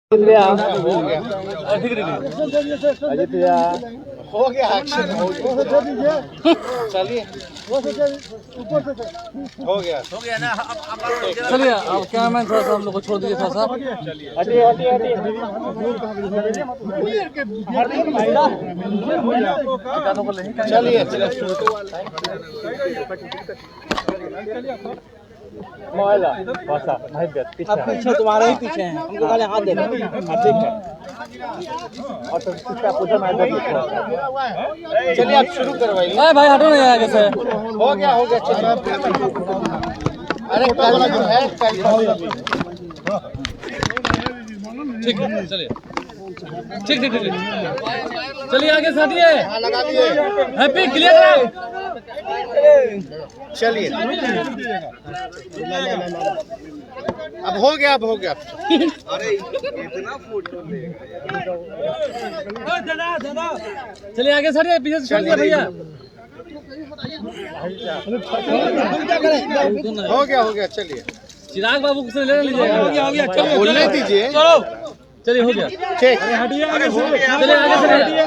हो गया एक्शन हो गया। चलिए हो गया ना। चलिए अब कैमरामैन थोड़ा सा हम लोग को छोड़ दीजिए थोड़ा सा। हटिए हटिए हटिए। चलिए आप पीछे तुम्हारे ही पीछे हैं, हमको खाली हाथ दे दो। ठीक है। और तो चलिए आप शुरू करवाइए। अरे भाई हटो नहीं आगे से। हो गया चलिए। अरे कल जो है कल ठीक है चलिए। ठीक चलिए आगे से हटिए। लगा दिए। Happy clear. चलिए अब हो गया अरे इतना फोटो चलिए आगे से हटिए, पीछे से छोड़ दिया भैया। हो गया चलिए। चिराग बाबू से ले लीजिए। हो गया चलिए बोलने दीजिए। चलिए हो गया। ठीक हटिए आगे से। चलिए आगे से हटिए।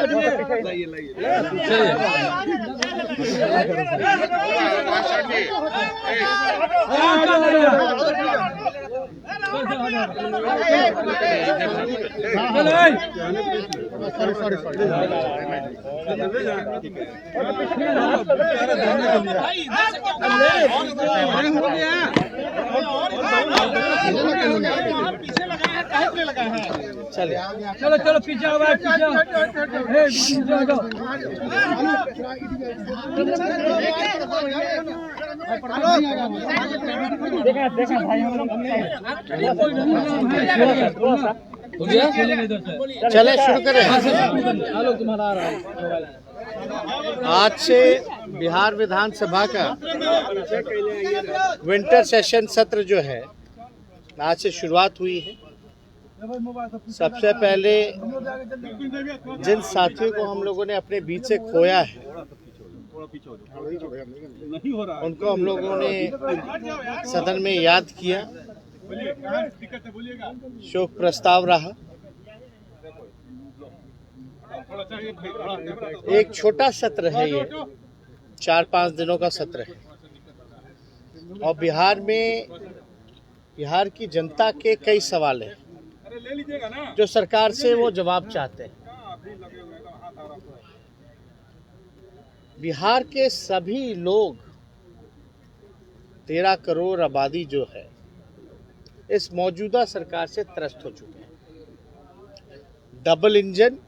चलिए चलो पीछे आओ भाई, पीछे आओ। चले शुरू करें। तुम्हारा आ रहा है। आज से बिहार विधानसभा का विंटर सेशन सत्र जो है आज से शुरुआत हुई है। सबसे पहले जिन साथियों को हम लोगों ने अपने बीच से खोया है उनको हम लोगों ने सदन में याद किया, शोक प्रस्ताव रहा। एक छोटा सत्र है ये, 4-5 दिनों का सत्र है और बिहार की जनता के कई सवाल हैं जो सरकार से वो जवाब चाहते हैं। बिहार के सभी लोग 13 करोड़ आबादी जो है इस मौजूदा सरकार से त्रस्त हो चुके हैं। डबल इंजन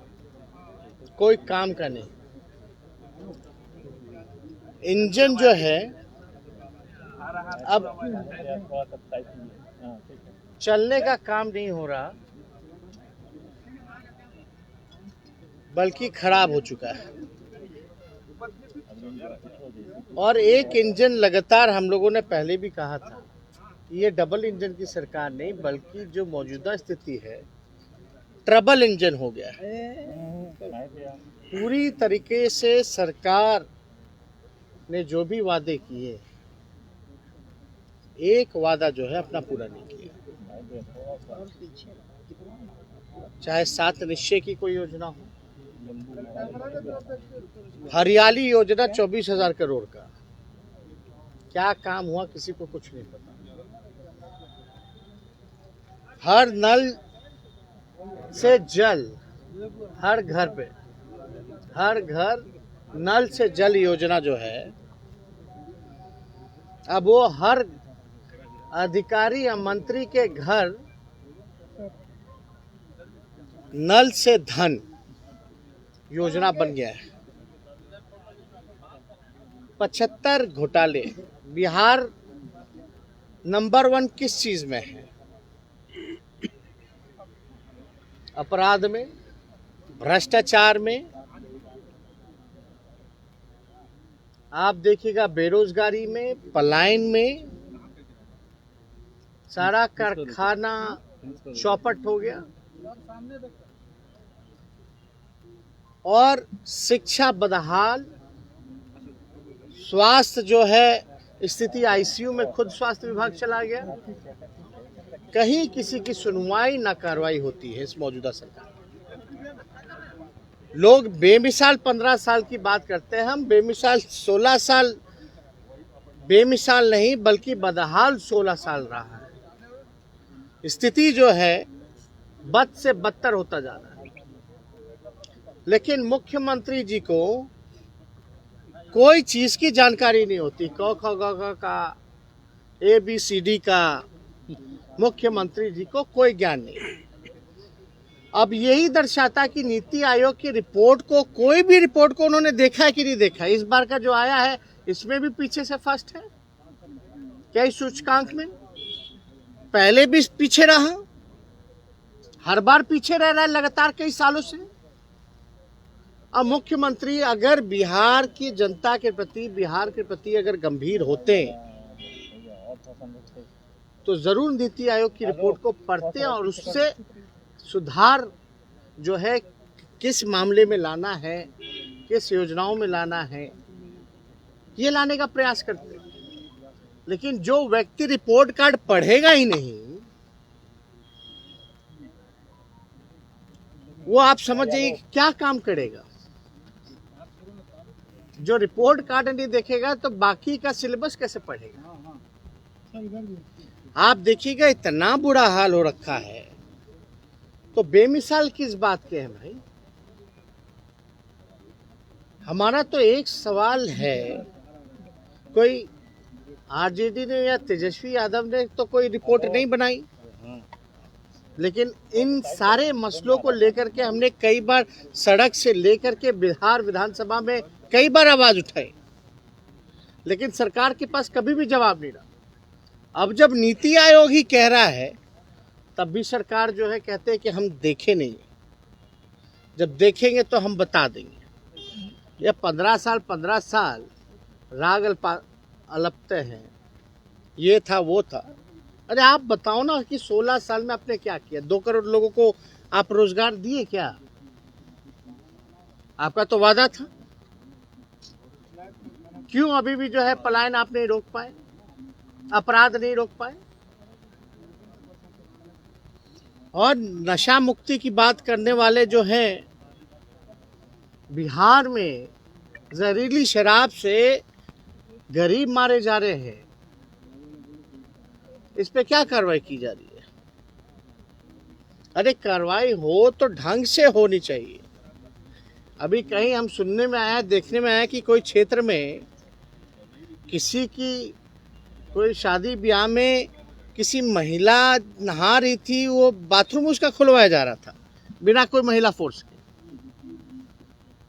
कोई काम का नहीं, इंजन जो है अब चलने का काम नहीं हो रहा बल्कि खराब हो चुका है। और एक इंजन लगातार हम लोगों ने पहले भी कहा था, ये डबल इंजन की सरकार नहीं बल्कि जो मौजूदा स्थिति है ट्रबल इंजन हो गया है। पूरी तरीके से सरकार ने जो भी वादे किए एक वादा जो है अपना पूरा नहीं किया। चाहे 7 निश्चय की कोई योजना हो, हरियाली योजना 24,000 करोड़ का क्या काम हुआ किसी को कुछ नहीं पता। हर नल से जल, हर घर नल से जल योजना जो है अब वो हर अधिकारी या मंत्री के घर नल से धन योजना बन गया है। 75 घोटाले। बिहार नंबर 1 किस चीज में है? अपराध में, भ्रष्टाचार में। आप देखिएगा बेरोजगारी में, पलायन में। सारा कारखाना चौपट हो गया और शिक्षा बदहाल। स्वास्थ्य जो है स्थिति, आईसीयू में खुद स्वास्थ्य विभाग चला गया। कहीं किसी की सुनवाई ना कार्रवाई होती है इस मौजूदा सरकार में। लोग बेमिसाल 15 साल की बात करते हैं, हम बेमिसाल 16 साल, बेमिसाल नहीं बल्कि बदहाल 16 साल रहा है। स्थिति जो है बद से बदतर होता जा रहा है। लेकिन मुख्यमंत्री जी को कोई चीज की जानकारी नहीं होती। क ख ग घ का ABCD का मुख्यमंत्री जी को कोई ज्ञान नहीं। अब यही दर्शाता कि नीति आयोग की रिपोर्ट को, कोई भी रिपोर्ट को उन्होंने देखा है कि नहीं देखा। इस बार का जो आया है इसमें भी पीछे से फर्स्ट है क्या इस सूचकांक में? पहले भी पीछे रहा, हर बार पीछे रह रहा है लगातार कई सालों से। अब मुख्यमंत्री अगर बिहार की जनता के प्रति, बिहार के प्रति अगर गंभीर होते तो जरूर नीति आयोग की रिपोर्ट को पढ़ते और उससे सुधार जो है किस मामले में लाना है, किस योजनाओं में लाना है, ये लाने का प्रयास करते। लेकिन जो व्यक्ति रिपोर्ट कार्ड पढ़ेगा ही नहीं, वो आप समझ जाइए क्या काम करेगा। जो रिपोर्ट कार्ड नहीं देखेगा तो बाकी का सिलेबस कैसे पढ़ेगा? आप देखिएगा इतना बुरा हाल हो रखा है, तो बेमिसाल किस बात के हैं भाई? हमारा तो एक सवाल है, कोई RJD ने या तेजस्वी यादव ने तो कोई रिपोर्ट नहीं बनाई, लेकिन इन सारे मसलों को लेकर के हमने कई बार सड़क से लेकर के बिहार विधानसभा में कई बार आवाज उठाई, लेकिन सरकार के पास कभी भी जवाब नहीं रहा। अब जब नीति आयोग ही कह रहा है तब भी सरकार जो है कहते हैं कि हम देखे नहीं, जब देखेंगे तो हम बता देंगे। ये 15 साल राग अलपते हैं, ये था वो था। अरे आप बताओ ना कि 16 साल में आपने क्या किया? 2 करोड़ लोगों को आप रोजगार दिए क्या? आपका तो वादा था। क्यों अभी भी जो है पलायन आप नहीं रोक पाए, अपराध नहीं रोक पाए? और नशा मुक्ति की बात करने वाले जो हैं, बिहार में जहरीली शराब से गरीब मारे जा रहे हैं, इस पे क्या कार्रवाई की जा रही है? अरे कार्रवाई हो तो ढंग से होनी चाहिए। अभी कहीं हम सुनने में आया, देखने में आया कि कोई क्षेत्र में किसी की कोई शादी ब्याह में किसी महिला नहा रही थी, वो बाथरूम उसका खुलवाया जा रहा था बिना कोई महिला फोर्स के।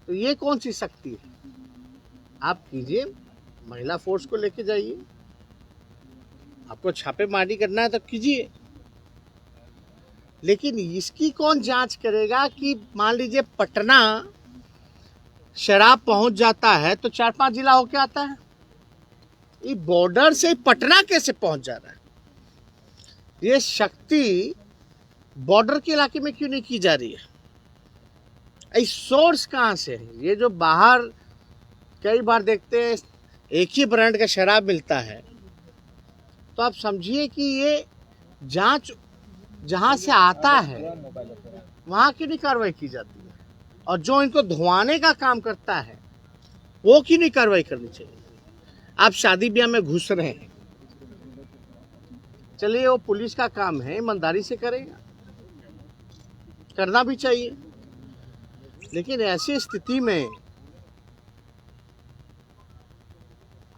तो ये कौन सी शक्ति है? आप कीजिए, महिला फोर्स को लेके जाइए, आपको छापेमारी करना है तो कीजिए, लेकिन इसकी कौन जांच करेगा कि मान लीजिए पटना शराब पहुंच जाता है तो 4-5 जिला होके आता है, ये बॉर्डर से पटना कैसे पहुंच जा रहा है? ये शक्ति बॉर्डर के इलाके में क्यों नहीं की जा रही है? सोर्स कहां से है? ये जो बाहर कई बार देखते हैं एक ही ब्रांड का शराब मिलता है, तो आप समझिए कि ये जांच जहां से आता है वहां क्यों नहीं कार्रवाई की जाती है? और जो इनको धुआने का काम करता है वो क्यों नहीं कार्रवाई करनी चाहिए? आप शादी ब्याह में घुस रहे हैं, चलिए वो पुलिस का काम है, ईमानदारी से करेगा, करना भी चाहिए। लेकिन ऐसी स्थिति में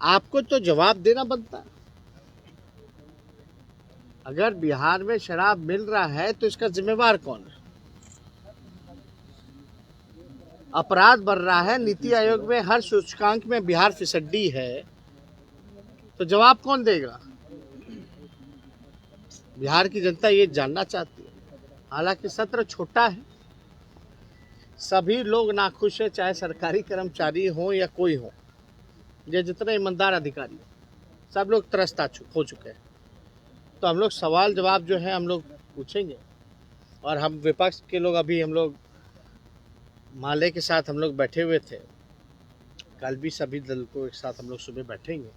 आपको तो जवाब देना बनता है। अगर बिहार में शराब मिल रहा है तो इसका जिम्मेवार कौन है? अपराध बढ़ रहा है, नीति आयोग में हर सूचकांक में बिहार फिसड्डी है, तो जवाब कौन देगा? बिहार की जनता ये जानना चाहती है। हालांकि सत्र छोटा है, सभी लोग नाखुश है, चाहे सरकारी कर्मचारी हो या कोई हो, या जितने ईमानदार अधिकारी, सब लोग त्रस्त हो चुके हैं। तो हम लोग सवाल जवाब जो है हम लोग पूछेंगे, और हम विपक्ष के लोग अभी हम लोग माले के साथ हम लोग बैठे हुए थे, कल भी सभी दल को एक साथ हम लोग सुबह बैठेंगे।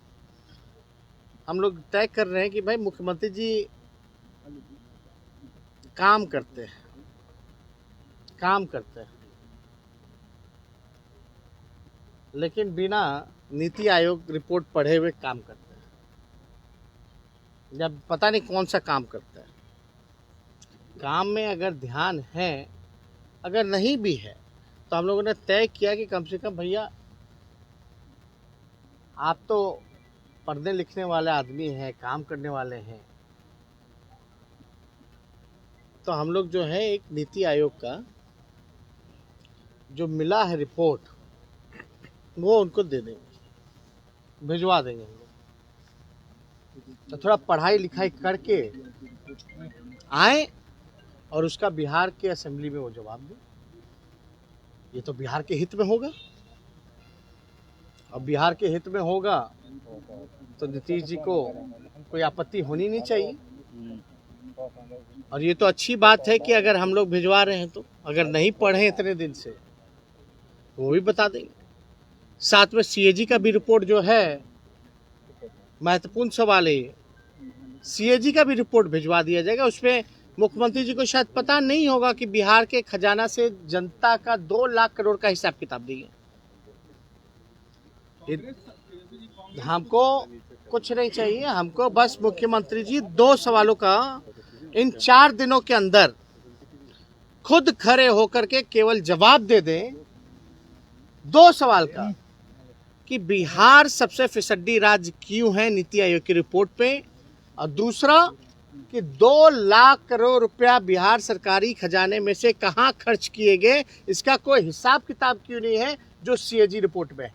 हम लोग तय कर रहे हैं कि भाई मुख्यमंत्री जी काम करते हैं, लेकिन बिना नीति आयोग रिपोर्ट पढ़े हुए काम करते हैं, जब पता नहीं कौन सा काम करता है। काम में अगर ध्यान है, अगर नहीं भी है, तो हम लोगों ने तय किया कि कम से कम भैया आप तो पढ़ने लिखने वाले आदमी हैं, काम करने वाले हैं, तो हम लोग जो है एक नीति आयोग का जो मिला है रिपोर्ट, वो उनको दे देंगे, भिजवा देंगे हम लोग। तो थोड़ा पढ़ाई लिखाई करके आए और उसका बिहार के असेंबली में वो जवाब दें। ये तो बिहार के हित में होगा। अब बिहार के हित में होगा तो नीतीश जी को कोई आपत्ति होनी नहीं चाहिए। और ये तो अच्छी बात है कि अगर हम लोग भिजवा रहे हैं तो, अगर नहीं पढ़े इतने दिन से वो भी बता देंगे। साथ में सीएजी का भी रिपोर्ट जो है, महत्वपूर्ण सवाल है, सीएजी का भी रिपोर्ट भिजवा दिया जाएगा। उसमें मुख्यमंत्री जी को शायद पता नहीं होगा कि बिहार के खजाना से जनता का 2 लाख करोड़ का हिसाब किताब दिए। हमको कुछ नहीं चाहिए, हमको बस मुख्यमंत्री जी 2 सवालों का इन 4 दिनों के अंदर खुद खड़े होकर के केवल जवाब दे दें 2 सवाल का, कि बिहार सबसे फिसड्डी राज्य क्यों है नीति आयोग की रिपोर्ट पे, और दूसरा कि 2 लाख करोड़ रुपया बिहार सरकारी खजाने में से कहां खर्च किए गए, इसका कोई हिसाब किताब क्यों नहीं है जो सीएजी रिपोर्ट में है।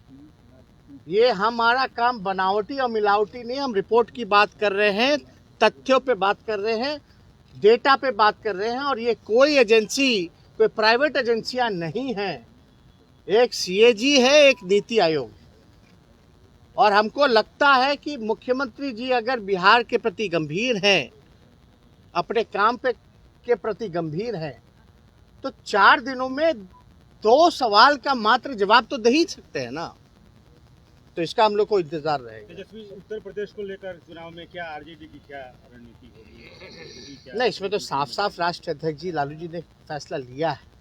ये हमारा काम बनावटी और मिलावटी नहीं, हम रिपोर्ट की बात कर रहे हैं, तथ्यों पे बात कर रहे हैं, डेटा पे बात कर रहे हैं। और ये कोई एजेंसी, कोई प्राइवेट एजेंसियां नहीं है, एक सीएजी है, एक नीति आयोग। और हमको लगता है कि मुख्यमंत्री जी अगर बिहार के प्रति गंभीर हैं, अपने काम पे के प्रति गंभीर हैं, तो 4 दिनों में 2 सवाल का मात्र जवाब तो दे ही सकते हैं ना। तो इसका हम लोग को इंतजार रहेगा। तेजस्वी, उत्तर प्रदेश को लेकर चुनाव में क्या आरजेडी की क्या रणनीति होगी? नहीं, इसमें तो साफ साफ राष्ट्रीय अध्यक्ष जी लालू जी ने फैसला लिया है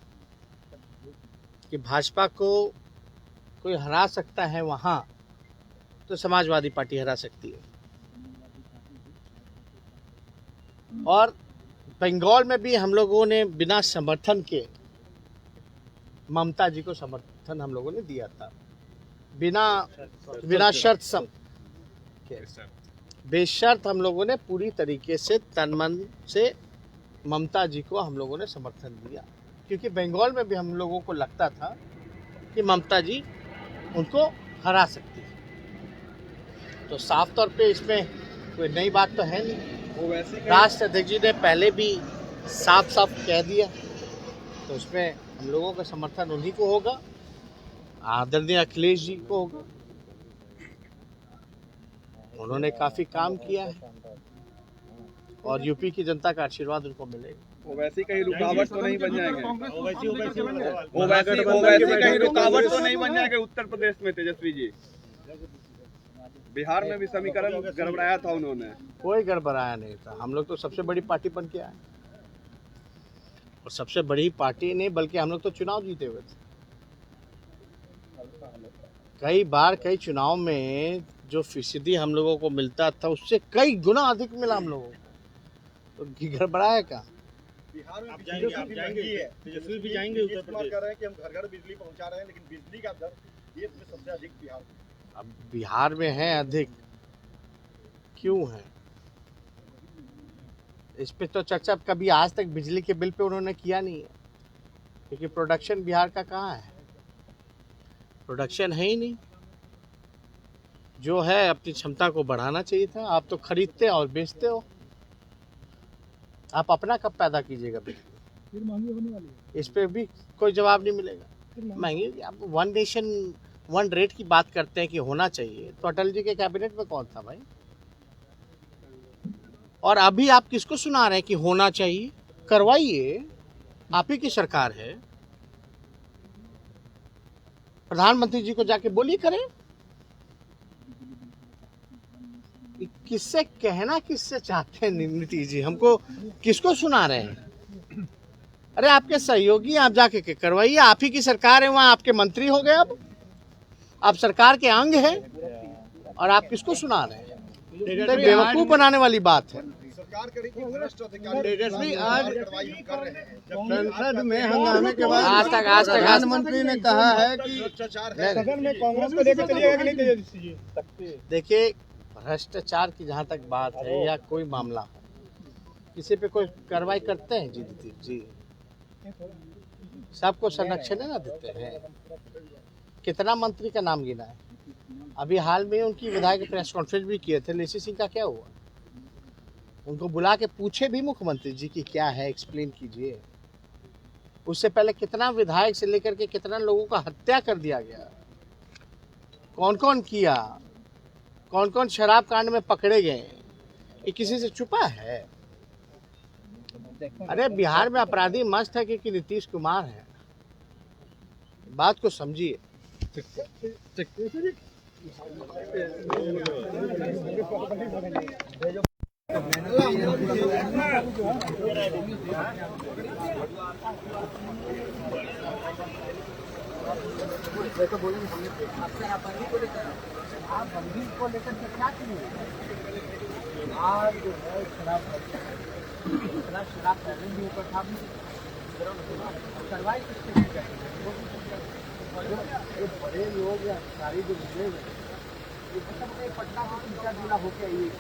कि भाजपा को कोई हरा सकता है वहां, तो समाजवादी पार्टी हरा सकती है। और बंगाल में भी हम लोगों ने बिना समर्थन के ममता जी को समर्थन हम लोगों ने दिया था, बिना शर्त सब के, बेशर्त हम लोगों ने पूरी तरीके से तन मन से ममता जी को हम लोगों ने समर्थन दिया, क्योंकि बंगाल में भी हम लोगों को लगता था कि ममता जी उनको हरा सकती है। तो साफ तौर पे इसमें कोई नई बात तो है नहीं। राष्ट्र अध्यक्ष जी ने पहले भी साफ साफ कह दिया, तो उसमें हम लोगों का समर्थन उन्हीं को होगा, आदरणीय अखिलेश जी को होगा। उन्होंने काफी काम किया है और यूपी की जनता का आशीर्वाद उनको मिलेगा। वैसे कहीं रुकावट तो नहीं बन जाएंगे, कहीं रुकावट तो नहीं बन जाएंगे उत्तर प्रदेश में तेजस्वी जी? बिहार में भी समीकरण गड़बड़ाया था उन्होंने। कोई गड़बड़ाया नहीं था, हम लोग तो सबसे बड़ी पार्टी बन के आए, और सबसे बड़ी पार्टी नहीं बल्कि हम लोग तो चुनाव जीते हुए थे। कई बार कई चुनाव में जो फीसदी हम लोगों को मिलता था उससे कई गुना अधिक मिला हम लोगों को, तो गड़बड़ाया क्या? बिहार में तेजस्वी भी जाएंगे उत्तर प्रदेश, कह रहे हैं कि हम घर घर बिजली पहुंचा रहे हैं, लेकिन बिजली का दर देश में सबसे अधिक बिहार में। अब बिहार में है अधिक, क्यों है इस पे तो चर्चा कभी आज तक बिजली के बिल पे उन्होंने किया नहीं है, क्योंकि प्रोडक्शन बिहार का कहाँ है, प्रोडक्शन है ही नहीं। जो है अपनी क्षमता को बढ़ाना चाहिए था, आप तो खरीदते और बेचते हो, आप अपना कब पैदा कीजिएगा बिजली? फिर महंगी होने वाली है। इस पे भी कोई जवाब नहीं मिलेगा। महंगी, आप 1 नेशन 1 रेट की बात करते हैं कि होना चाहिए, तो अटल जी के कैबिनेट में कौन था भाई? और अभी आप किसको सुना रहे हैं कि होना चाहिए? करवाइए, आप ही की सरकार है, प्रधानमंत्री जी को जाके बोलिए करें। किससे कहना किससे चाहते हैं नीतीश जी? हमको किसको सुना रहे हैं? अरे आपके सहयोगी आप जाके के करवाइए, आप ही की सरकार है, वहाँ आपके मंत्री हो गए, अब आप सरकार के अंग हैं और आप किसको सुना रहे हैं? तो बेवकूफ बनाने वाली बात है। सरकार करेगी भ्रष्ट अधिकारी तेजस्वी आज कार्रवाई हम कर रहे हैं संसद में हंगामे के बाद आज तक प्रधानमंत्री ने कहा है कि भ्रष्टाचार है सदन में कांग्रेस को लेकर चलिएगा कि नहीं तेजस्वी जी? देखिए, भ्रष्टाचार की जहाँ तक बात है या कोई मामला हो, किसी पे कोई कार्रवाई करते हैं जी? सबको संरक्षण ना देते हैं। कितना मंत्री का नाम गिना है? अभी हाल में उनकी विधायक प्रेस कॉन्फ्रेंस भी किए थे, लेसी सिंह का क्या हुआ? उनको बुला के पूछे भी मुख्यमंत्री जी की क्या है, एक्सप्लेन कीजिए। उससे पहले कितना विधायक से लेकर के कितना लोगों का हत्या कर दिया गया, कौन कौन किया, कौन कौन शराब कांड में पकड़े गए, ये किसी से छुपा है? अरे बिहार में अपराधी मस्त है कि नीतीश कुमार है, बात को समझिए। बड़े लोग या अधिकारी जो मिले हुए पटना से 3-4 जिला होके आइए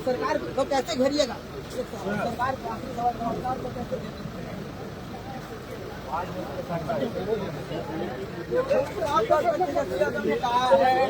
सरकार को कैसे घेरिएगा? सरकार को आखिरी सवाल सरकार को कैसे कहा है